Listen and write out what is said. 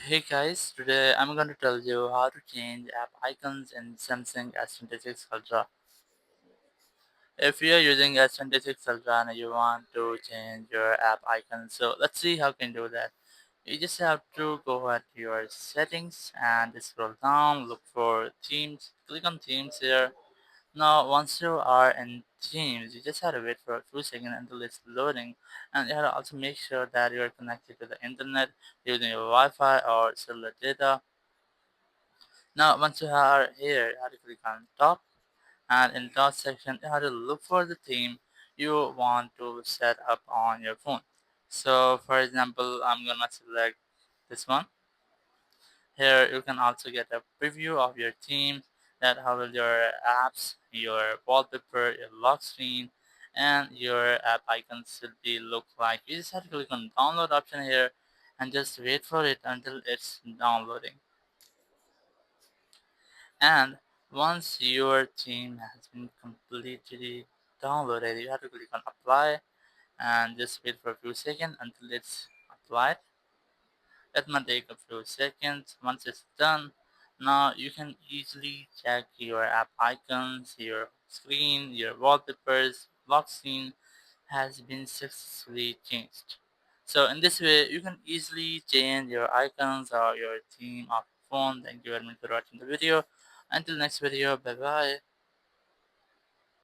Hey guys, today I'm going to tell you how to change app icons in Samsung S26 Ultra. If you're using S26 Ultra and you want to change your app icon, so let's see how you can do that. You just have to go at your settings and scroll down, look for themes, click on themes here. Now once you are in themes, you just have to wait for a few seconds until it's loading, and you have to also make sure that you are connected to the internet using your Wi-Fi or cellular data. Now, once you are here, you have to click on top, and in top section, you have to look for the theme you want to set up on your phone. So, for example, I'm gonna select this one. Here, you can also get a preview of your theme, that how will your apps, your wallpaper, your lock screen, and your app icons should be look like. You just have to click on download option here, and just wait for it until it's downloading. And once your theme has been completely downloaded, you have to click on apply and just wait for a few seconds until it's applied. That might take a few seconds. Once it's done, now you can easily check your app icons, your screen, your wallpapers, lock screen has been successfully changed. So in this way, you can easily change your icons or your theme of your phone. Thank you very much for watching the video. Until next video, bye bye.